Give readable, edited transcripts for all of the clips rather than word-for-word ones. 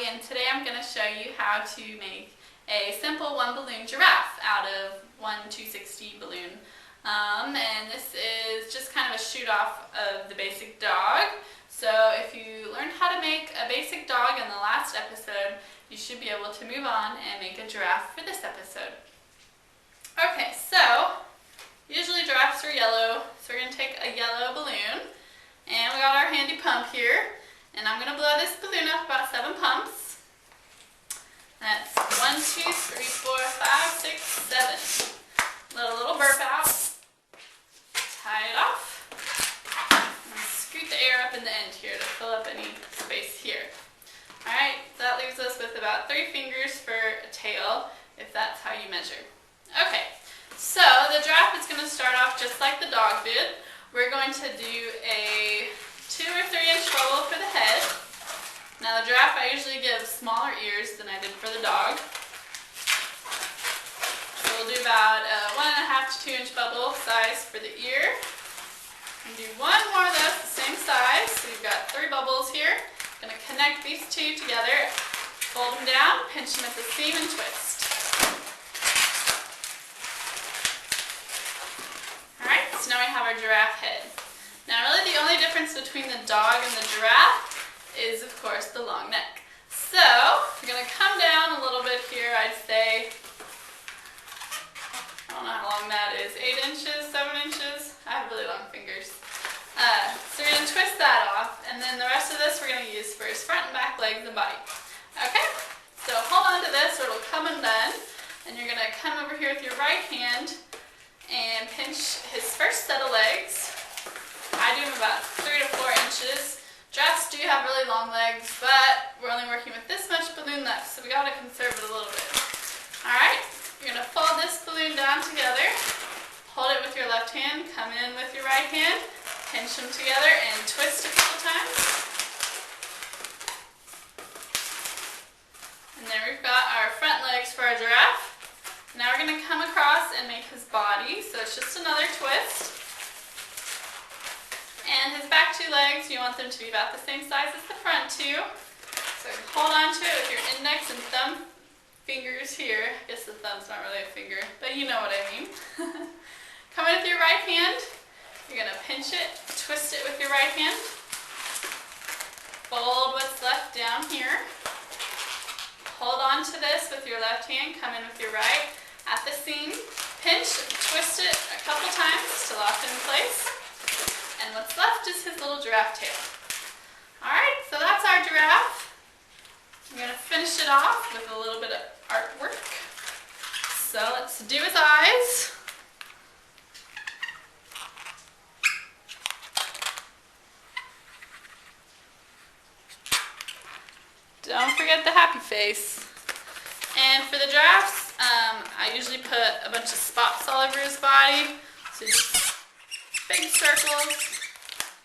Abby, and today I'm going to show you how to make a simple one balloon giraffe out of one 260 balloon. And this is just kind of a shoot off of the basic dog. So if you learned how to make a basic dog in the last episode, you should be able to move on and make a giraffe for this episode. Okay, so usually giraffes are yellow, so we're going to take a yellow balloon, and we got our handy pump here, and I'm going to blow this balloon up about 7 pumps. That's 1, 2, 3, 4, 5, 6, 7. Let a little burp out, tie it off, and scoot the air up in the end here to fill up any space here. Alright, that leaves us with about 3 fingers for a tail, if that's how you measure. Okay, so the giraffe is going to start off just like the dog did. We're going to do a 2 or 3 inch bubble for the head. Now the giraffe, I usually give smaller ears than I did for the dog. So we'll do about a 1.5 to 2 inch bubble size for the ear. And do one more of those the same size. So we've got 3 bubbles here. Going to connect these 2 together, fold them down, pinch them at the seam, and twist. Alright, so now we have our giraffe head. Now really the only difference between the dog and the giraffe is, of course, the long neck. So we're going to come down a little bit here, I'd say, I don't know how long that is, 8 inches, 7 inches? I have really long fingers. So we're going to twist that off, and then the rest of this we're going to use for his front and back legs and body. Okay, so hold on to this or it'll come undone, and you're going to come over here with your right hand and pinch his first set of legs. I do them about 3 to 4 inches. Giraffes do have really long legs, but we're only working with this much balloon left, so we got to conserve it a little bit. Alright, you're going to fold this balloon down together, hold it with your left hand, come in with your right hand, pinch them together and twist a couple times. And there we've got our front legs for our giraffe. Now we're going to come across and make his body, so it's just another twist. And his back 2 legs, you want them to be about the same size as the front 2. So hold on to it with your index and thumb fingers here. I guess the thumb's not really a finger, but you know what I mean. Come in with your right hand. You're going to pinch it, twist it with your right hand. Fold what's left down here. Hold on to this with your left hand, come in with your right. At the seam, pinch, twist it a couple times to lock it in place. And what's left is his little giraffe tail. Alright, so that's our giraffe. I'm going to finish it off with a little bit of artwork. So let's do his eyes. Don't forget the happy face. And for the giraffes, I usually put a bunch of spots all over his body. So just big circles,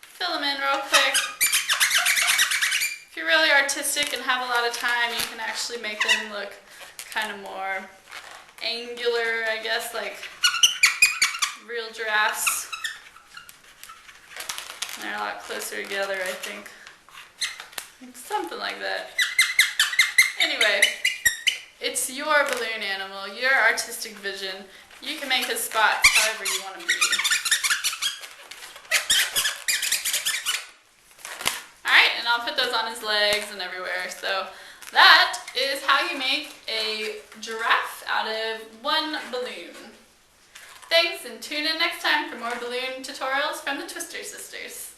fill them in real quick. If you're really artistic and have a lot of time, you can actually make them look kind of more angular, I guess, like real giraffes. They're a lot closer together, I think. Something like that. Anyway, it's your balloon animal, your artistic vision. You can make his spots however you want them to be. Alright, and I'll put those on his legs and everywhere. So that is how you make a giraffe out of one balloon. Thanks, and tune in next time for more balloon tutorials from the Twister Sisters.